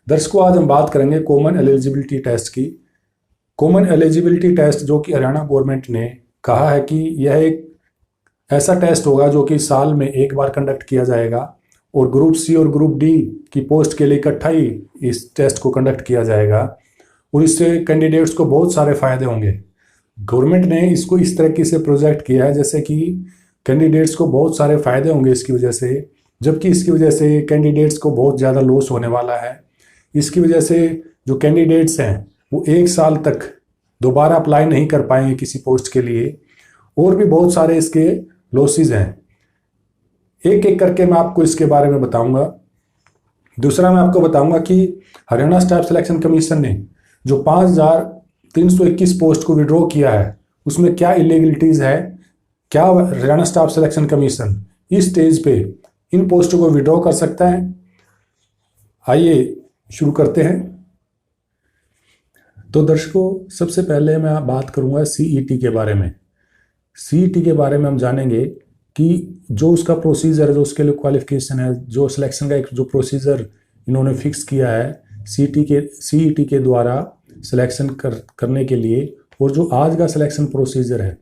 दर्शकों, आज हम बात करेंगे कॉमन एलिजिबिलिटी टेस्ट की। कॉमन एलिजिबिलिटी टेस्ट जो कि हरियाणा गवर्नमेंट ने कहा है कि यह एक ऐसा टेस्ट होगा जो कि साल में एक बार कंडक्ट किया जाएगा और ग्रुप सी और ग्रुप डी की पोस्ट के लिए इकट्ठा ही इस टेस्ट को कंडक्ट किया जाएगा और इससे कैंडिडेट्स को बहुत सारे फायदे होंगे। गवर्नमेंट ने इसको इस तरीके से प्रोजेक्ट किया है जैसे कि कैंडिडेट्स को बहुत सारे फायदे होंगे इसकी वजह से, जबकि इसकी वजह से कैंडिडेट्स को बहुत ज़्यादा लॉस होने वाला है। इसकी वजह से जो कैंडिडेट्स हैं वो एक साल तक दोबारा अप्लाई नहीं कर पाएंगे किसी पोस्ट के लिए, और भी बहुत सारे इसके लॉसेस हैं। एक एक करके मैं आपको इसके बारे में बताऊंगा। दूसरा, मैं आपको बताऊंगा कि हरियाणा स्टाफ सिलेक्शन कमीशन ने जो 5321 पोस्ट को विड्रॉ किया है उसमें क्या इलीगलिटीज है, क्या हरियाणा स्टाफ सिलेक्शन कमीशन इस स्टेज पे इन पोस्टों को विड्रॉ कर सकता है। आइए शुरू करते हैं। तो दर्शकों, सबसे पहले मैं बात करूंगा सीईटी के बारे में। सीईटी के बारे में हम जानेंगे कि जो उसका प्रोसीजर है, जो उसके लिए क्वालिफिकेशन है, जो सिलेक्शन का एक जो प्रोसीजर इन्होंने फिक्स किया है सीईटी के द्वारा सिलेक्शन करने के लिए, और जो आज का सिलेक्शन प्रोसीजर है,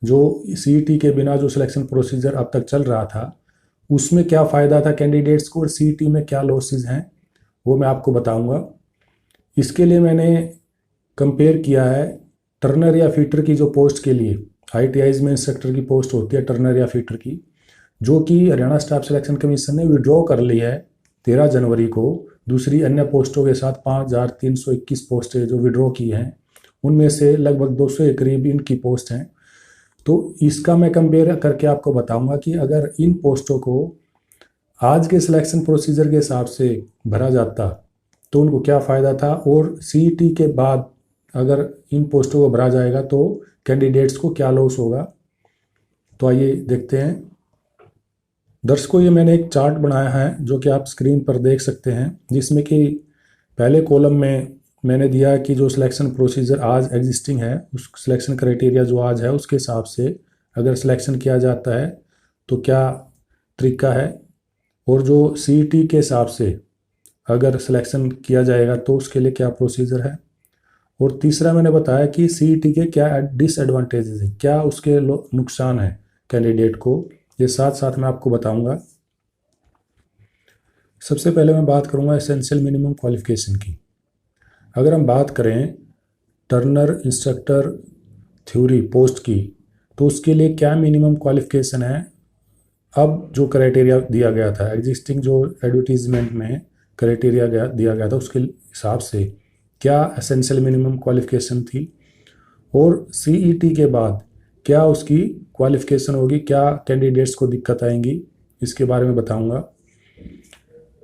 जो सीईटी के बिना जो सिलेक्शन प्रोसीजर अब तक चल रहा था उसमें क्या फ़ायदा था कैंडिडेट्स को और सीईटी में क्या लॉसेस हैं, वो मैं आपको बताऊंगा। इसके लिए मैंने कंपेयर किया है टर्नर या फीटर की जो पोस्ट के लिए आईटीआईज में इंस्ट्रक्टर की पोस्ट होती है टर्नर या फीटर की, जो कि हरियाणा स्टाफ सिलेक्शन कमीशन ने विड्रॉ कर ली है 13 जनवरी को। दूसरी अन्य पोस्टों के साथ 5321 पोस्टें जो विड्रॉ की हैं उनमें से लगभग 200 के करीब इनकी पोस्ट हैं। तो इसका मैं कंपेयर करके आपको बताऊंगा कि अगर इन पोस्टों को आज के सिलेक्शन प्रोसीजर के हिसाब से भरा जाता तो उनको क्या फ़ायदा था, और सीईटी के बाद अगर इन पोस्टों को भरा जाएगा तो कैंडिडेट्स को क्या लॉस होगा। तो आइए देखते हैं। दर्शकों, ये मैंने एक चार्ट बनाया है जो कि आप स्क्रीन पर देख सकते हैं, जिसमें कि पहले कॉलम में मैंने दिया कि जो सिलेक्शन प्रोसीजर आज एग्जिस्टिंग है, उस सिलेक्शन क्राइटेरिया जो आज है उसके हिसाब से अगर सिलेक्शन किया जाता है तो क्या तरीका है, और जो सीईटी के हिसाब से अगर सिलेक्शन किया जाएगा तो उसके लिए क्या प्रोसीजर है। और तीसरा मैंने बताया कि सीईटी के क्या डिसएडवांटेजेस हैं, क्या उसके नुकसान है कैंडिडेट को, ये साथ साथ मैं आपको बताऊंगा। सबसे पहले मैं बात करूंगा एसेंशियल मिनिमम क्वालिफिकेशन की। अगर हम बात करें टर्नर इंस्ट्रक्टर थ्योरी पोस्ट की, तो उसके लिए क्या मिनिमम क्वालिफिकेशन है। अब जो क्राइटेरिया दिया गया था एग्जिस्टिंग जो एडवर्टीजमेंट में क्राइटेरिया दिया गया था उसके हिसाब से क्या एसेंशियल मिनिमम क्वालिफिकेशन थी, और सीईटी के बाद क्या उसकी क्वालिफिकेशन होगी, क्या कैंडिडेट्स को दिक्कत आएंगी, इसके बारे में बताऊंगा।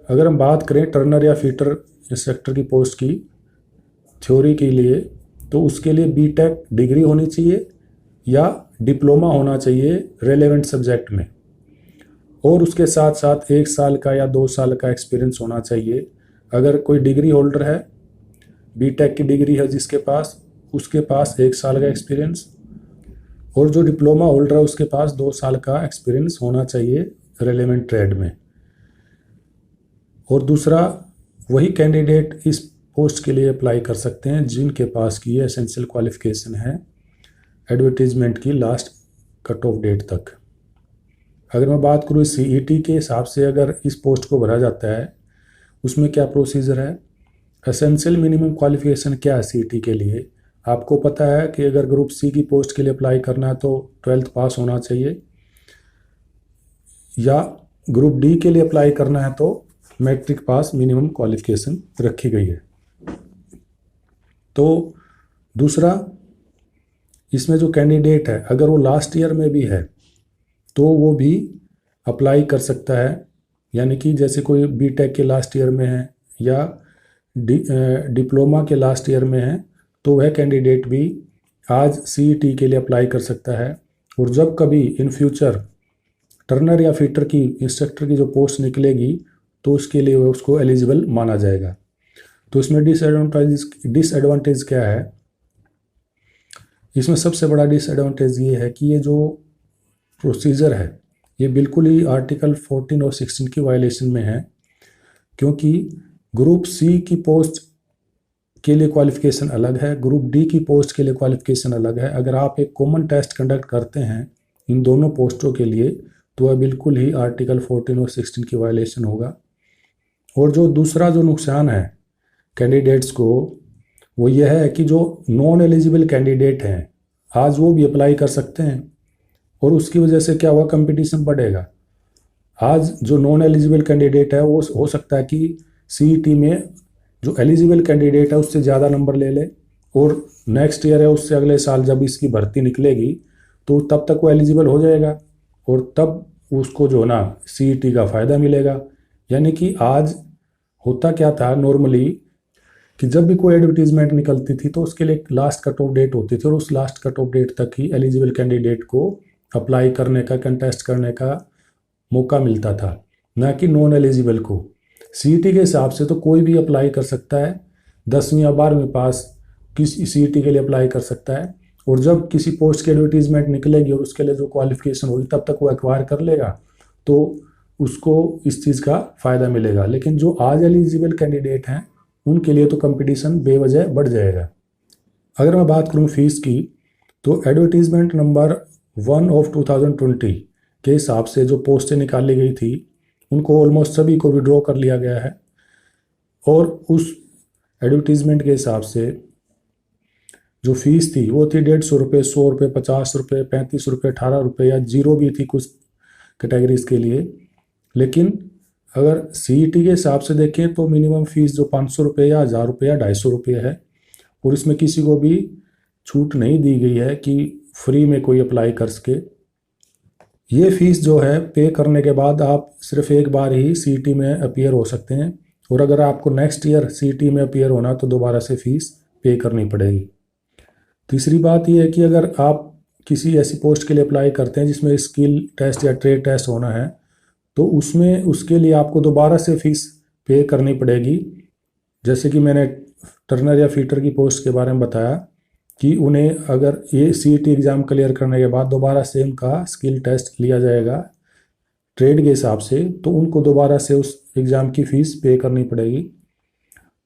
अगर हम बात करें टर्नर या फीटर इंस्ट्रक्टर की पोस्ट की थ्योरी के लिए, तो उसके लिए बीटेक डिग्री होनी चाहिए या डिप्लोमा होना चाहिए रेलेवेंट सब्जेक्ट में, और उसके साथ साथ 1 साल का या 2 साल का एक्सपीरियंस होना चाहिए। अगर कोई डिग्री होल्डर है, बीटेक की डिग्री है जिसके पास, उसके पास 1 साल का एक्सपीरियंस, और जो डिप्लोमा होल्डर है उसके पास 2 साल का एक्सपीरियंस होना चाहिए रेलेवेंट ट्रेड में। और दूसरा, वही कैंडिडेट इस पोस्ट के लिए अप्लाई कर सकते हैं जिनके पास की ये एसेंशियल क्वालिफिकेशन है एडवर्टीजमेंट की लास्ट कट ऑफ डेट तक। अगर मैं बात करूँ सीईटी के हिसाब से अगर इस पोस्ट को भरा जाता है उसमें क्या प्रोसीजर है। एसेंशियल मिनिमम क्वालिफिकेशन क्या है सीईटी के लिए। आपको पता है कि अगर ग्रुप सी की पोस्ट के लिए अप्लाई करना है तो 12th पास होना चाहिए, या ग्रुप डी के लिए अप्लाई करना है तो मैट्रिक पास मिनिमम क्वालिफिकेशन रखी गई है। तो दूसरा, इसमें जो कैंडिडेट है अगर वो लास्ट ईयर में भी है तो वो भी अप्लाई कर सकता है, यानी कि जैसे कोई बीटेक के लास्ट ईयर में है या डिप्लोमा के लास्ट ईयर में है तो वह कैंडिडेट भी आज सीईटी के लिए अप्लाई कर सकता है। और जब कभी इन फ्यूचर टर्नर या फीटर की इंस्ट्रक्टर की जो पोस्ट निकलेगी तो उसके लिए उसको एलिजिबल माना जाएगा। तो इसमें डिसएडवांटेज क्या है। इसमें सबसे बड़ा डिसएडवांटेज ये है कि ये जो प्रोसीजर है ये बिल्कुल ही आर्टिकल 14 और 16 की वायलेशन में है, क्योंकि ग्रुप सी की पोस्ट के लिए क्वालिफिकेशन अलग है, ग्रुप डी की पोस्ट के लिए क्वालिफिकेशन अलग है। अगर आप एक कॉमन टेस्ट कंडक्ट करते हैं इन दोनों पोस्टों के लिए तो वह बिल्कुल ही आर्टिकल 14 और 16 की वायलेशन होगा। और जो दूसरा जो नुकसान है कैंडिडेट्स को वो यह है कि जो नॉन एलिजिबल कैंडिडेट हैं आज वो भी अप्लाई कर सकते हैं, और उसकी वजह से क्या हुआ, कंपटीशन बढ़ेगा। आज जो नॉन एलिजिबल कैंडिडेट है वो हो सकता है कि सीईटी में जो एलिजिबल कैंडिडेट है उससे ज़्यादा नंबर ले ले, और नेक्स्ट ईयर है उससे अगले साल जब इसकी भर्ती निकलेगी तो तब तक वो एलिजिबल हो जाएगा, और तब उसको जो ना सीईटी का फ़ायदा मिलेगा। यानी कि आज होता क्या था नॉर्मली कि जब भी कोई एडवर्टीजमेंट निकलती थी तो उसके लिए एक लास्ट कट ऑफ डेट होती थी, और उस लास्ट कट ऑफ डेट तक ही एलिजिबल कैंडिडेट को अप्लाई करने का, कंटेस्ट करने का मौका मिलता था, ना कि नॉन एलिजिबल को। सीईटी के हिसाब से तो कोई भी अप्लाई कर सकता है, 10वीं या 12वीं पास किसी सीईटी के लिए अप्लाई कर सकता है, और जब किसी पोस्ट की एडवर्टीजमेंट निकलेगी और उसके लिए जो क्वालिफिकेशन होगी तब तक वो एक्वायर कर लेगा तो उसको इस चीज़ का फ़ायदा मिलेगा। लेकिन जो आज एलिजिबल कैंडिडेट हैं उनके लिए तो कंपटीशन बेवजह बढ़ जाएगा। अगर मैं बात करूं फीस की तो एडवर्टीजमेंट नंबर 1 ऑफ 2020 के हिसाब से जो पोस्टें निकाली गई थी उनको ऑलमोस्ट सभी को विड्रॉ कर लिया गया है, और उस एडवर्टीजमेंट के हिसाब से जो फीस थी वो थी 150 रुपये, 100 रुपये, 50 रुपये, 35 रुपये, 18 रुपये या जीरो भी थी कुछ कैटेगरीज के लिए। लेकिन अगर सीईटी के हिसाब से देखें तो मिनिमम फीस जो 500 रुपये या 1000 रुपये या 250 रुपये है, और इसमें किसी को भी छूट नहीं दी गई है कि फ्री में कोई अप्लाई कर सके। ये फीस जो है पे करने के बाद आप सिर्फ एक बार ही सीईटी में अपीयर हो सकते हैं, और अगर आपको नेक्स्ट ईयर सीईटी में अपीयर होना तो दोबारा से फीस पे करनी पड़ेगी। तीसरी बात यह है कि अगर आप किसी ऐसी पोस्ट के लिए अप्लाई करते हैं जिसमें स्किल टेस्ट या ट्रेड टेस्ट होना है तो उसमें उसके लिए आपको दोबारा से फीस पे करनी पड़ेगी। जैसे कि मैंने टर्नर या फीटर की पोस्ट के बारे में बताया कि उन्हें अगर ये सीईटी एग्ज़ाम क्लियर करने के बाद दोबारा से उनका स्किल टेस्ट लिया जाएगा ट्रेड के हिसाब से, तो उनको दोबारा से उस एग्ज़ाम की फ़ीस पे करनी पड़ेगी।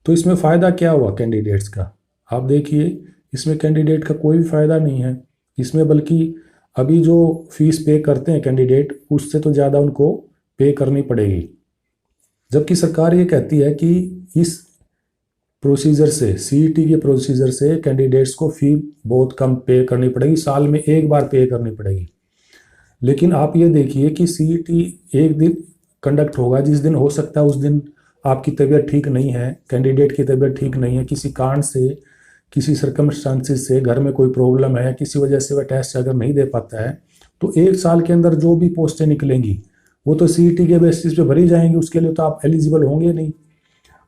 तो इसमें फ़ायदा क्या हुआ कैंडिडेट्स का, आप देखिए इसमें कैंडिडेट का कोई भी फ़ायदा नहीं है इसमें, बल्कि अभी जो फीस पे करते हैं कैंडिडेट उससे तो ज़्यादा उनको पे करनी पड़ेगी। जबकि सरकार ये कहती है कि इस प्रोसीजर से, सीईटी के प्रोसीजर से कैंडिडेट्स को फ़ी बहुत कम पे करनी पड़ेगी, साल में एक बार पे करनी पड़ेगी। लेकिन आप ये देखिए कि सीईटी एक दिन कंडक्ट होगा, जिस दिन हो सकता है उस दिन आपकी तबीयत ठीक नहीं है, कैंडिडेट की तबीयत ठीक नहीं है, किसी कारण से, किसी सर्कमस्टांसिस से घर में कोई प्रॉब्लम है, किसी वजह से वह टेस्ट अगर नहीं दे पाता है तो एक साल के अंदर जो भी पोस्टें निकलेंगी वो तो सीईटी के बेसिस पे भरी जाएंगी, उसके लिए तो आप एलिजिबल होंगे नहीं।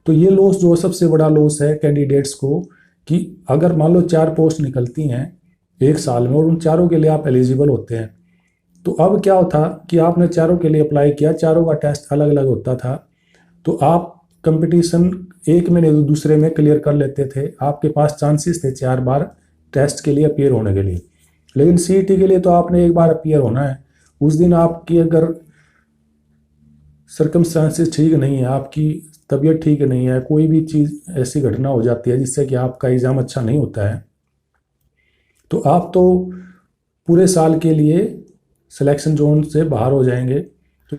तो ये लॉस जो सबसे बड़ा लॉस है कैंडिडेट्स को कि अगर मान लो 4 पोस्ट निकलती हैं एक साल में और उन चारों के लिए आप एलिजिबल होते हैं, तो अब क्या होता कि आपने चारों के लिए अप्लाई किया, चारों का टेस्ट अलग अलग होता था, तो आप कंपटीशन एक में नहीं तो दूसरे में क्लियर कर लेते थे, आपके पास चांसेस थे 4 बार टेस्ट के लिए अपीयर होने के लिए। लेकिन सीईटी के लिए तो आपने एक बार अपीयर होना है, उस दिन आपकी अगर सर्कमस्टांसेस ठीक नहीं है, आपकी तबीयत ठीक नहीं है, कोई भी चीज़ ऐसी घटना हो जाती है जिससे कि आपका एग्ज़ाम अच्छा नहीं होता है, तो आप तो पूरे साल के लिए सिलेक्शन जोन से बाहर हो जाएंगे। तो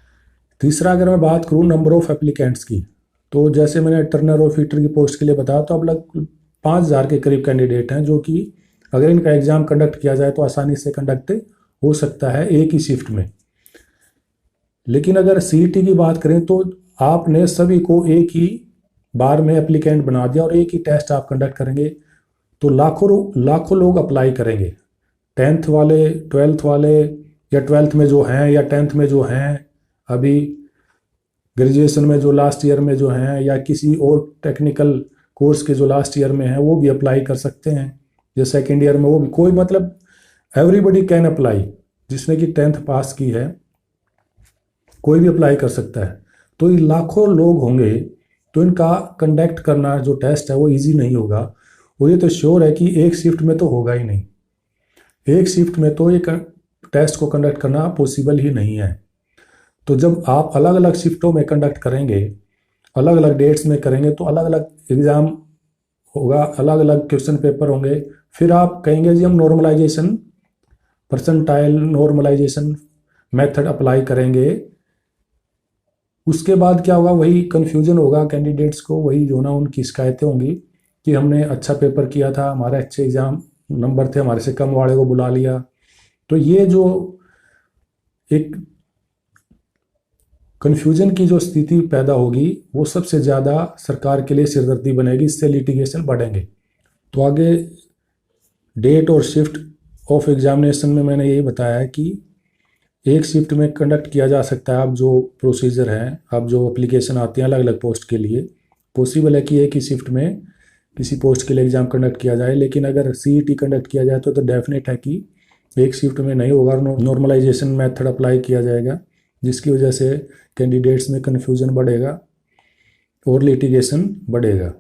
तीसरा अगर मैं बात करूं नंबर ऑफ़ एप्लीकेंट्स की, तो जैसे मैंने टर्नर और फीटर की पोस्ट के लिए बताया तो अब लगभग 5000 के करीब कैंडिडेट हैं जो कि अगर इनका एग्ज़ाम कंडक्ट किया जाए तो आसानी से कंडक्ट हो सकता है एक ही शिफ्ट में। लेकिन अगर सीईटी की बात करें तो आपने सभी को एक ही बार में एप्लीकेंट बना दिया और एक ही टेस्ट आप कंडक्ट करेंगे तो लाखों लोग अप्लाई करेंगे, 10th वाले, 12th वाले, या 12th में जो हैं या 10th में जो हैं, अभी ग्रेजुएशन में जो लास्ट ईयर में जो हैं, या किसी और टेक्निकल कोर्स के जो लास्ट ईयर में हैं वो भी अप्लाई कर सकते हैं, जो सेकेंड ईयर में वो भी, कोई मतलब एवरीबडी कैन अप्लाई, जिसने कि 10th पास की है कोई भी अप्लाई कर सकता है। तो ये लाखों लोग होंगे तो इनका कंडक्ट करना जो टेस्ट है वो इजी नहीं होगा, और ये तो श्योर है कि एक शिफ्ट में तो होगा ही नहीं, एक शिफ्ट में तो ये टेस्ट को कंडक्ट करना पॉसिबल ही नहीं है। तो जब आप अलग अलग शिफ्टों में कंडक्ट करेंगे, अलग अलग डेट्स में करेंगे तो अलग अलग एग्ज़ाम होगा, अलग अलग क्वेश्चन पेपर होंगे। फिर आप कहेंगे जी हम normalization, percentile normalization method apply करेंगे। उसके बाद क्या होगा, वही कन्फ्यूजन होगा कैंडिडेट्स को, वही जो ना उनकी शिकायतें होंगी कि हमने अच्छा पेपर किया था, हमारे अच्छे एग्ज़ाम नंबर थे, हमारे से कम वाले को बुला लिया। तो ये जो एक कन्फ्यूजन की जो स्थिति पैदा होगी वो सबसे ज़्यादा सरकार के लिए सिरदर्दी बनेगी, इससे लिटिगेशन बढ़ेंगे। तो आगे डेट और शिफ्ट ऑफ एग्जामिनेशन में मैंने यही बताया है कि एक शिफ्ट में कंडक्ट किया जा सकता है। अब जो प्रोसीजर है, अब जो एप्लीकेशन आती हैं अलग अलग पोस्ट के लिए, पॉसिबल है कि एक ही शिफ्ट में किसी पोस्ट के लिए एग्ज़ाम कंडक्ट किया जाए। लेकिन अगर सीईटी कंडक्ट किया जाए तो डेफिनेट है कि एक शिफ्ट में नहीं होगा, नॉर्मलाइजेशन मेथड अप्लाई किया जाएगा, जिसकी वजह से कैंडिडेट्स में कन्फ्यूजन बढ़ेगा और लिटिगेशन बढ़ेगा।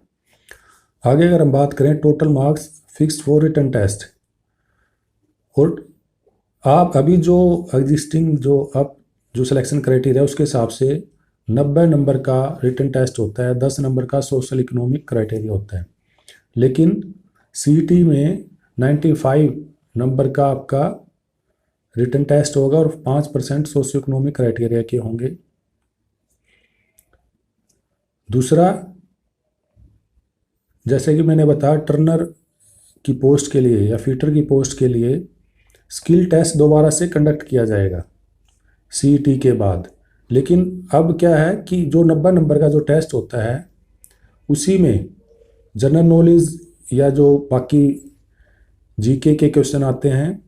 आगे अगर हम बात करें total marks fixed for written test, और आप अभी जो एग्जिस्टिंग जो सिलेक्शन क्राइटेरिया उसके हिसाब से 90 नंबर का रिटन टेस्ट होता है, 10 नंबर का सोशल इकोनॉमिक क्राइटेरिया होता है। लेकिन सीईटी में 95 नंबर का आपका रिटन टेस्ट होगा और 5% सोशियो इकोनॉमिक क्राइटेरिया के होंगे। दूसरा, जैसे कि मैंने बताया, टर्नर की पोस्ट के लिए या फीटर की पोस्ट के लिए स्किल टेस्ट दोबारा से कंडक्ट किया जाएगा सीईटी के बाद। लेकिन अब क्या है कि जो 90 नंबर का जो टेस्ट होता है उसी में जनरल नॉलेज या जो बाकी जीके के क्वेश्चन आते हैं,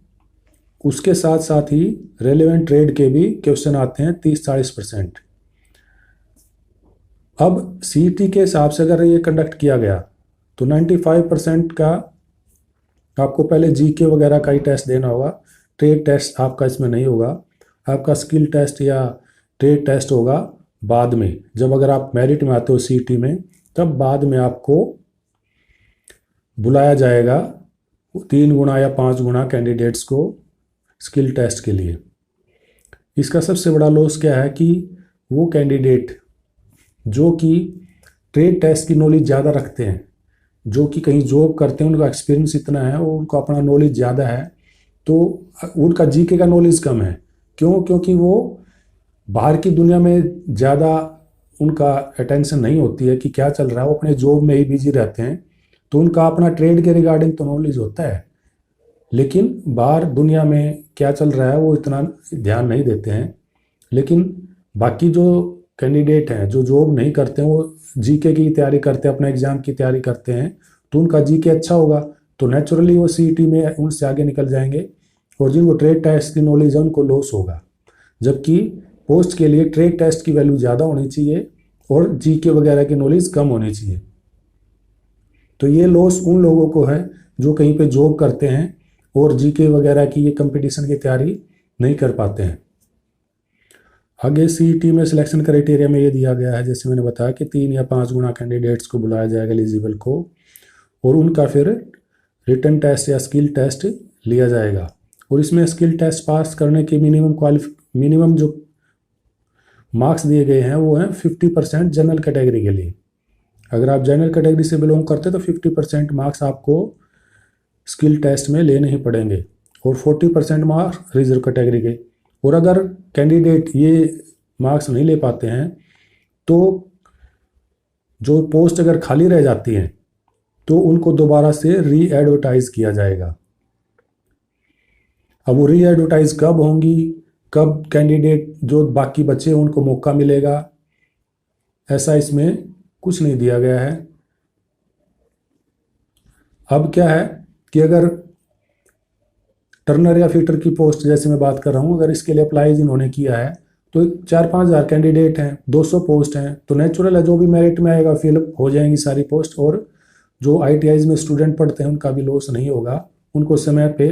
उसके साथ साथ ही रेलेवेंट ट्रेड के भी क्वेश्चन आते हैं 30-40%। अब सीईटी के हिसाब से अगर ये कंडक्ट किया गया तो 95% का आपको पहले जीके वगैरह का ही टेस्ट देना होगा, ट्रेड टेस्ट आपका इसमें नहीं होगा। आपका स्किल टेस्ट या ट्रेड टेस्ट होगा बाद में, जब अगर आप मेरिट में आते हो सीईटी में, तब बाद में आपको बुलाया जाएगा 3 गुना या 5 गुना कैंडिडेट्स को स्किल टेस्ट के लिए। इसका सबसे बड़ा लॉस क्या है कि वो कैंडिडेट जो कि ट्रेड टेस्ट की नॉलेज ज़्यादा रखते हैं, जो कि कहीं जॉब करते हैं, उनका एक्सपीरियंस इतना है और उनको अपना नॉलेज ज़्यादा है, तो उनका जीके का नॉलेज कम है। क्यों? क्योंकि वो बाहर की दुनिया में ज़्यादा उनका अटेंशन नहीं होती है कि क्या चल रहा है, वो अपने जॉब में ही बिजी रहते हैं। तो उनका अपना ट्रेड के रिगार्डिंग तो नॉलेज होता है, लेकिन बाहर दुनिया में क्या चल रहा है वो इतना ध्यान नहीं देते हैं। लेकिन बाकी जो कैंडिडेट हैं जो जॉब नहीं करते हैं, वो जीके की तैयारी करते हैं, अपना एग्ज़ाम की तैयारी करते हैं, तो उनका जीके अच्छा होगा, तो नेचुरली वो सीईटी में उनसे आगे निकल जाएंगे। और जिनको ट्रेड टेस्ट की नॉलेज है उनको लॉस होगा। जबकि पोस्ट के लिए ट्रेड टेस्ट की वैल्यू ज़्यादा होनी चाहिए और जीके वगैरह की नॉलेज कम होनी चाहिए। तो ये लॉस उन लोगों को है जो कहीं पे जॉब करते हैं और जीके वगैरह की ये कंपटीशन की तैयारी नहीं कर पाते हैं। आगे सीईटी में सिलेक्शन क्राइटेरिया में ये दिया गया है, जैसे मैंने बताया कि 3 या 5 गुना कैंडिडेट्स को बुलाया जाएगा एलिजिबल को, और उनका फिर रिटन टेस्ट या स्किल टेस्ट लिया जाएगा। और इसमें स्किल टेस्ट पास करने के मिनिमम जो मार्क्स दिए गए हैं वो हैं 50% जनरल कैटेगरी के लिए। अगर आप जनरल कैटेगरी से बिलोंग करते हैं तो 50% मार्क्स आपको स्किल टेस्ट में लेने ही पड़ेंगे और 40% मार्क्स रिजर्व कैटेगरी के। और अगर कैंडिडेट ये मार्क्स नहीं ले पाते हैं तो जो पोस्ट अगर खाली रह जाती हैं तो उनको दोबारा से री एडवर्टाइज किया जाएगा। अब वो री एडवर्टाइज कब होंगी, कब कैंडिडेट जो बाकी बचे उनको मौका मिलेगा, ऐसा इसमें कुछ नहीं दिया गया है। अब क्या है कि अगर टर्नर या फीटर की पोस्ट जैसे मैं बात कर रहा हूँ, अगर इसके लिए अप्लाई जिन्होंने किया है तो 4-5 हज़ार कैंडिडेट हैं, 200 पोस्ट हैं, तो नेचुरल है जो भी मेरिट में आएगा फिलअप हो जाएंगी सारी पोस्ट। और जो आईटीआईज में स्टूडेंट पढ़ते हैं उनका भी लॉस नहीं होगा, उनको समय पे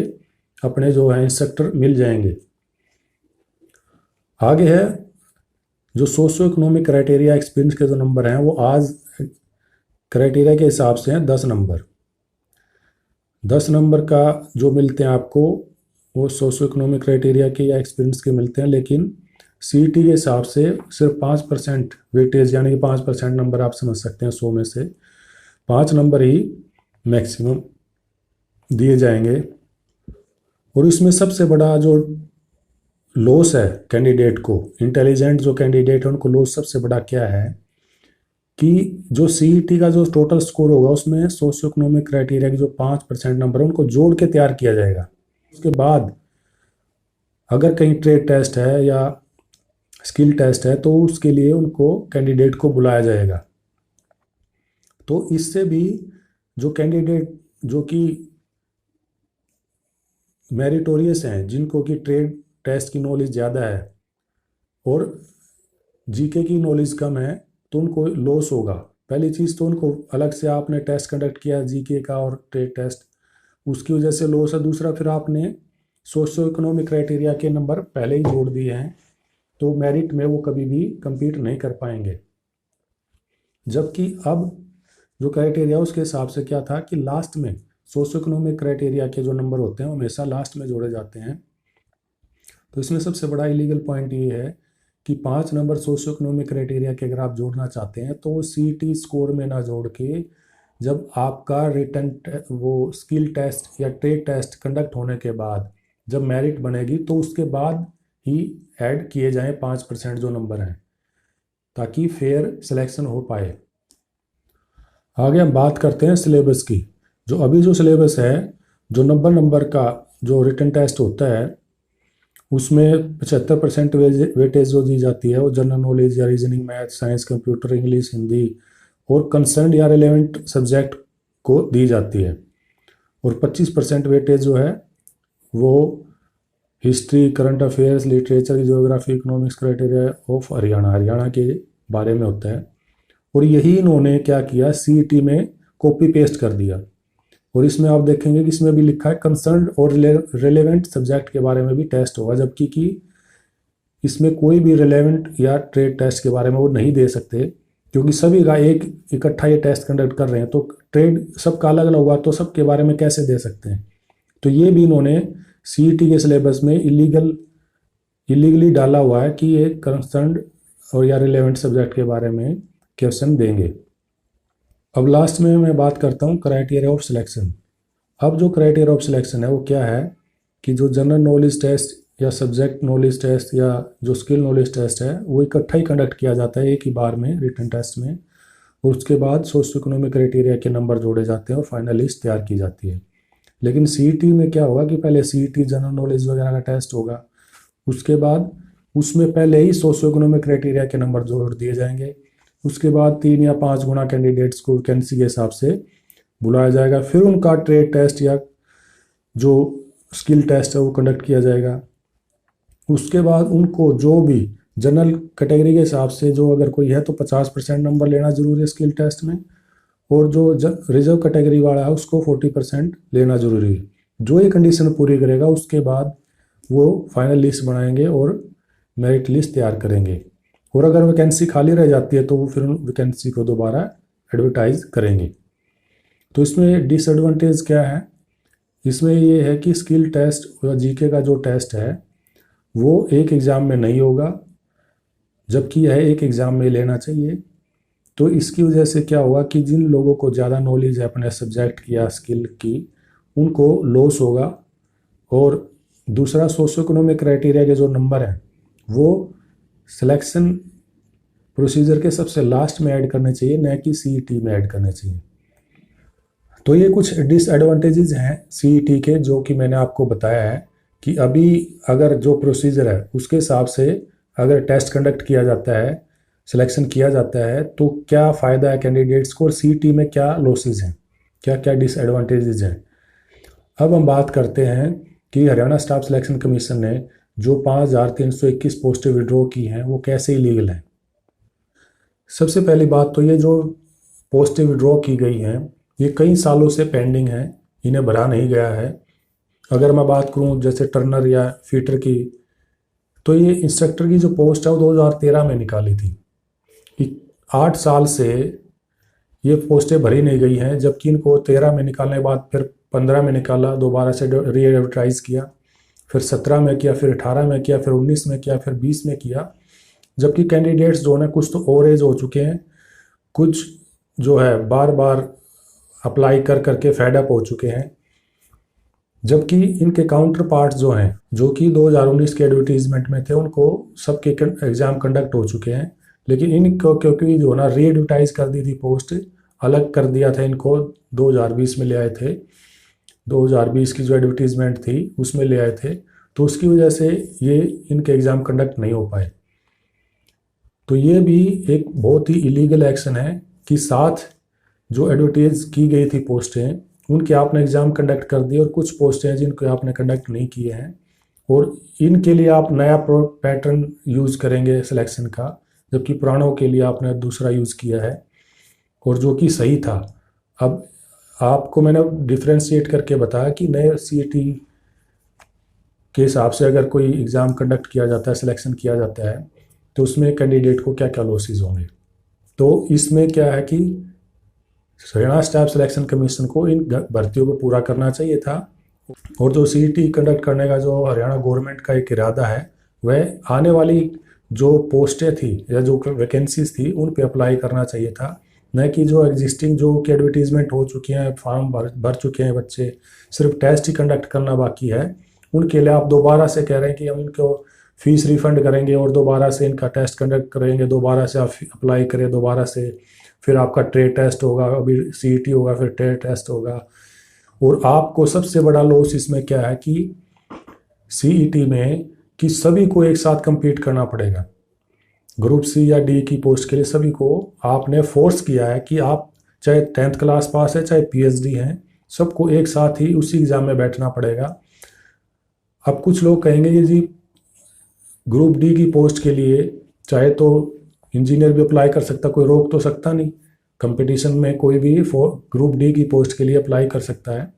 अपने जो है इंस्ट्रक्टर मिल जाएंगे। आगे है जो सोशियो इकोनॉमिक क्राइटेरिया एक्सपीरियंस के जो नंबर हैं वो आज क्राइटेरिया के हिसाब से हैं 10 नंबर। 10 नंबर का जो मिलते हैं आपको वो सोशियो इकोनॉमिक क्राइटेरिया के या एक्सपीरियंस के मिलते हैं, लेकिन सीईटी के हिसाब से सिर्फ 5% वेटेज, यानी कि 5% नंबर आप समझ सकते हैं 100 में से 5 नंबर ही मैक्सिमम दिए जाएंगे। और इसमें सबसे बड़ा जो लॉस है कैंडिडेट को, इंटेलिजेंट जो कैंडिडेट है उनको लॉस सबसे बड़ा क्या है कि जो सीईटी का जो टोटल स्कोर होगा उसमें सोशियो इकोनॉमिक क्राइटेरिया के जो 5% नंबर है उनको जोड़ के तैयार किया जाएगा। उसके बाद अगर कहीं ट्रेड टेस्ट है या स्किल टेस्ट है तो उसके लिए उनको कैंडिडेट को बुलाया जाएगा। तो इससे भी जो कैंडिडेट जो कि मेरिटोरियस हैं, जिनको कि ट्रेड टेस्ट की नॉलेज ज़्यादा है और जीके की नॉलेज कम है, तो उनको लॉस होगा। पहली चीज़ तो उनको अलग से आपने टेस्ट कंडक्ट किया जीके का और ट्रेड टेस्ट, उसकी वजह से लॉस है। दूसरा, फिर आपने सोशो इकोनॉमिक क्राइटेरिया के नंबर पहले ही जोड़ दिए हैं, तो मेरिट में वो कभी भी compete नहीं कर पाएंगे। जबकि अब जो क्राइटेरिया उसके हिसाब से क्या था कि लास्ट में सोशो इकोनॉमिक क्राइटेरिया के जो नंबर होते हैं वो हमेशा लास्ट में जोड़े जाते हैं। तो इसमें सबसे बड़ा इलीगल पॉइंट ये है कि 5 नंबर सोशो इकोनॉमिक क्राइटेरिया के अगर आप जोड़ना चाहते हैं तो सीईटी स्कोर में ना जोड़ के, जब आपका रिटन वो स्किल टेस्ट या ट्रेड टेस्ट कंडक्ट होने के बाद जब मेरिट बनेगी तो उसके बाद ही ऐड किए जाएं 5% जो नंबर हैं, ताकि फेयर सिलेक्शन हो पाए। आगे हम बात करते हैं सिलेबस की। जो अभी जो सिलेबस है, जो नंबर का जो रिटन टेस्ट होता है उसमें 75% वेटेज जो दी जाती है वो जनरल नॉलेज या reasoning, math, science, computer, English, Hindi और कंसर्न या रिलेवेंट सब्जेक्ट को दी जाती है। और 25% वेटेज जो है वो history, current affairs, literature, geography, economics criteria of Haryana के बारे में होता है। और यही इन्होंने क्या किया, सीईटी में कॉपी पेस्ट कर दिया। और इसमें आप देखेंगे कि इसमें भी लिखा है कंसर्न और रिलेवेंट सब्जेक्ट के बारे में भी टेस्ट होगा, जबकि कि इसमें कोई भी रिलेवेंट या ट्रेड टेस्ट के बारे में वो नहीं दे सकते, क्योंकि सभी का एक इकट्ठा ये टेस्ट कंडक्ट कर रहे हैं। तो ट्रेड सबका अलग अलग होगा तो सबके बारे में कैसे दे सकते हैं। तो ये भी इन्होंने सीईटी के सिलेबस में इलीगली डाला हुआ है कि ये कंसर्न और या रिलेवेंट सब्जेक्ट के बारे में क्वेश्चन देंगे। अब लास्ट में मैं बात करता हूँ क्राइटेरिया ऑफ सिलेक्शन। अब जो क्राइटेरिया ऑफ सिलेक्शन है वो क्या है कि जो जनरल नॉलेज टेस्ट या सब्जेक्ट नॉलेज टेस्ट या जो स्किल नॉलेज टेस्ट है वो इकट्ठा ही कंडक्ट किया जाता है एक ही बार में रिटन टेस्ट में, और उसके बाद सोशियो इकोनॉमिक क्राइटेरिया के नंबर जोड़े जाते हैं और फाइनल लिस्ट तैयार की जाती है। लेकिन सीईटी में क्या होगा कि पहले सीईटी जनरल नॉलेज वगैरह का टेस्ट होगा, उसके बाद उसमें पहले ही सोशियो इकोनॉमिक क्राइटेरिया के नंबर जोड़ दिए जाएंगे, उसके बाद 3 या 5 गुना कैंडिडेट्स को वैकेंसी के हिसाब से बुलाया जाएगा, फिर उनका ट्रेड टेस्ट या जो स्किल टेस्ट है वो कंडक्ट किया जाएगा। उसके बाद उनको जो भी जनरल कैटेगरी के हिसाब से जो अगर कोई है तो 50% नंबर लेना जरूरी है स्किल टेस्ट में, और जो रिजर्व कैटेगरी वाला है उसको 40% लेना जरूरी है। जो ये कंडीशन पूरी करेगा उसके बाद वो फाइनल लिस्ट बनाएंगे और मेरिट लिस्ट तैयार करेंगे, और अगर वैकेंसी खाली रह जाती है तो वो फिर वैकेंसी को दोबारा एडवर्टाइज करेंगे। तो इसमें डिसएडवांटेज क्या है, इसमें ये है कि स्किल टेस्ट और जीके का जो टेस्ट है वो एक एग्ज़ाम में नहीं होगा, जबकि यह एक एग्ज़ाम में लेना चाहिए। तो इसकी वजह से क्या हुआ कि जिन लोगों को ज़्यादा नॉलेज है अपने सब्जेक्ट की या स्किल की उनको लॉस होगा। और दूसरा, सोशो इकोनॉमिक क्राइटेरिया के जो नंबर हैं वो सिलेक्शन प्रोसीजर के सबसे लास्ट में ऐड करने चाहिए, न कि सीईटी में ऐड करने चाहिए। तो ये कुछ डिसएडवांटेजेस हैं सीईटी के जो कि मैंने आपको बताया है कि अभी अगर जो प्रोसीजर है उसके हिसाब से अगर टेस्ट कंडक्ट किया जाता है, सिलेक्शन किया जाता है, तो क्या फ़ायदा है कैंडिडेट्स को, और सीईटी में क्या लॉसेज हैं, क्या क्या डिसएडवांटेजेस हैं। अब हम बात करते हैं कि हरियाणा स्टाफ सिलेक्शन कमीशन ने जो 5321 पोस्टें विड्रॉ की हैं वो कैसे इलीगल हैं। सबसे पहली बात तो ये जो पोस्टें विड्रॉ की गई हैं ये कई सालों से पेंडिंग है, इन्हें भरा नहीं गया है। अगर मैं बात करूं जैसे टर्नर या फीटर की, तो ये इंस्ट्रक्टर की जो पोस्ट है वो 2013 में निकाली थी। 8 साल से ये पोस्टें भरी नहीं गई हैं, जबकि इनको 13 में निकालने के बाद फिर 15 में निकाला, दोबारा से री एडवर्टाइज किया। फिर 17 में किया, फिर 18 में किया, फिर 19 में किया, फिर 20 में किया। जबकि कैंडिडेट्स जो है कुछ तो ओवर एज हो चुके हैं, कुछ जो है बार बार अप्लाई कर करके फेड अप हो चुके हैं। जबकि इनके काउंटर पार्ट्स जो हैं, जो कि 2019 के एडवर्टीजमेंट में थे, उनको सबके एग्ज़ाम कंडक्ट हो चुके हैं। लेकिन इनको क्योंकि जो ना री एडवर्टाइज कर दी थी पोस्ट, अलग कर दिया था इनको, 2020 में ले आए थे, 2020 की जो एडवर्टीजमेंट थी उसमें ले आए थे, तो उसकी वजह से ये इनके एग्ज़ाम कंडक्ट नहीं हो पाए। तो ये भी एक बहुत ही इलीगल एक्शन है कि साथ जो एडवर्टाइज की गई थी पोस्टें, उनके आपने एग्ज़ाम कंडक्ट कर दिए, और कुछ पोस्टें हैं जिनको आपने कंडक्ट नहीं किए हैं, और इनके लिए आप नया पैटर्न यूज़ करेंगे सिलेक्शन का, जबकि पुरानों के लिए आपने दूसरा यूज़ किया है, और जो कि सही था। अब आपको मैंने डिफ्रेंशिएट करके बताया कि नए सीईटी के हिसाब से अगर कोई एग्ज़ाम कंडक्ट किया जाता है, सिलेक्शन किया जाता है, तो उसमें कैंडिडेट को क्या क्या लॉसेस होंगे। तो इसमें क्या है कि हरियाणा स्टाफ सिलेक्शन कमीशन को इन भर्तियों को पूरा करना चाहिए था, और जो सीईटी कंडक्ट करने का जो हरियाणा गवर्नमेंट का एक इरादा है, वह आने वाली जो पोस्टें थी या जो वैकेंसीज थी उन पे अप्लाई करना चाहिए था, न कि जो एग्जिस्टिंग जो कि एडवर्टीजमेंट हो चुकी हैं, फॉर्म भर चुके हैं बच्चे, सिर्फ टेस्ट ही कंडक्ट करना बाकी है, उनके लिए आप दोबारा से कह रहे हैं कि हम इनको फीस रिफंड करेंगे और दोबारा से इनका टेस्ट कंडक्ट करेंगे, दोबारा से आप अप्लाई करें, दोबारा से फिर आपका ट्रेड टेस्ट होगा, अभी सीईटी होगा, फिर ट्रेड टेस्ट होगा। और आपको सबसे बड़ा लॉस इसमें क्या है कि सीईटी में कि सभी को एक साथ compete करना पड़ेगा। ग्रुप सी या डी की पोस्ट के लिए सभी को आपने फोर्स किया है कि आप चाहे 10th क्लास पास है, चाहे पीएचडी हैं, सबको एक साथ ही उसी एग्ज़ाम में बैठना पड़ेगा। अब कुछ लोग कहेंगे कि जी ग्रुप डी की पोस्ट के लिए चाहे तो इंजीनियर भी अप्लाई कर सकता, कोई रोक तो सकता नहीं, कंपटीशन में कोई भी ग्रुप डी की पोस्ट के लिए अप्लाई कर सकता है।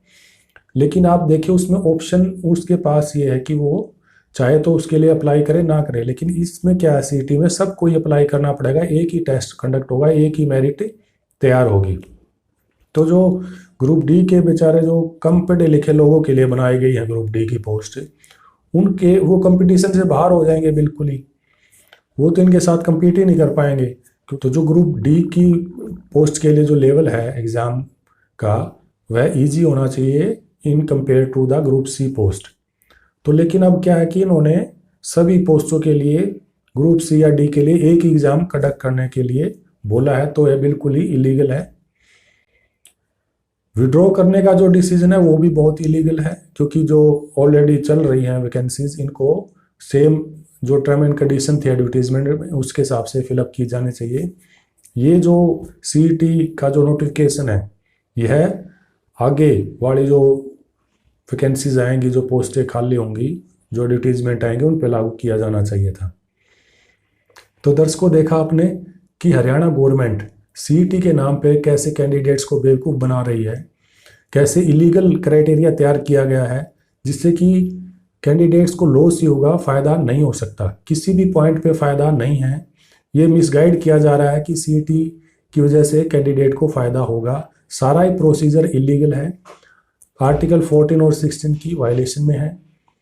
लेकिन आप देखिए उसमें ऑप्शन उसके पास ये है कि वो चाहे तो उसके लिए अप्लाई करे ना करे, लेकिन इसमें क्या है, सीईटी में सबको ही अप्लाई करना पड़ेगा, एक ही टेस्ट कंडक्ट होगा, एक ही मेरिट तैयार होगी। तो जो ग्रुप डी के बेचारे जो कम पढ़े लिखे लोगों के लिए बनाई गई है ग्रुप डी की पोस्ट, उनके वो कंपटीशन से बाहर हो जाएंगे बिल्कुल ही, वो तो इनके साथ compete ही नहीं कर पाएंगे। तो जो ग्रुप डी की पोस्ट के लिए जो लेवल है एग्ज़ाम का, वह ईजी होना चाहिए in compare to the group C post. तो लेकिन अब क्या है कि इन्होंने सभी पोस्टों के लिए ग्रुप सी या डी के लिए एक ही एग्ज़ाम कंडक्ट करने के लिए बोला है, तो यह बिल्कुल ही इलीगल है। विड्रॉ करने का जो डिसीजन है वो भी बहुत इलीगल है, क्योंकि जो ऑलरेडी चल रही हैं वैकेंसीज, इनको सेम जो टर्म एंड कंडीशन थी एडवर्टीजमेंट में उसके हिसाब से फिलअप की जानी चाहिए। ये जो सीईटी का जो नोटिफिकेशन है, यह आगे वाली जो वैकेंसीज आएंगी, जो पोस्टें खाली होंगी, जो एडवर्टीजमेंट आएंगे, उन पर लागू किया जाना चाहिए था। तो दर्शकों, देखा आपने कि हरियाणा गवर्नमेंट सीईटी के नाम पे कैसे कैंडिडेट्स को बेवकूफ़ बना रही है, कैसे इलीगल क्राइटेरिया तैयार किया गया है, जिससे कि कैंडिडेट्स को लॉस ही होगा, फ़ायदा नहीं हो सकता, किसी भी पॉइंट पे फ़ायदा नहीं है। ये मिसगाइड किया जा रहा है कि सीईटी की वजह से कैंडिडेट को फ़ायदा होगा। सारा ही प्रोसीजर इलीगल है, आर्टिकल 14 और 16 की वायलेशन में है।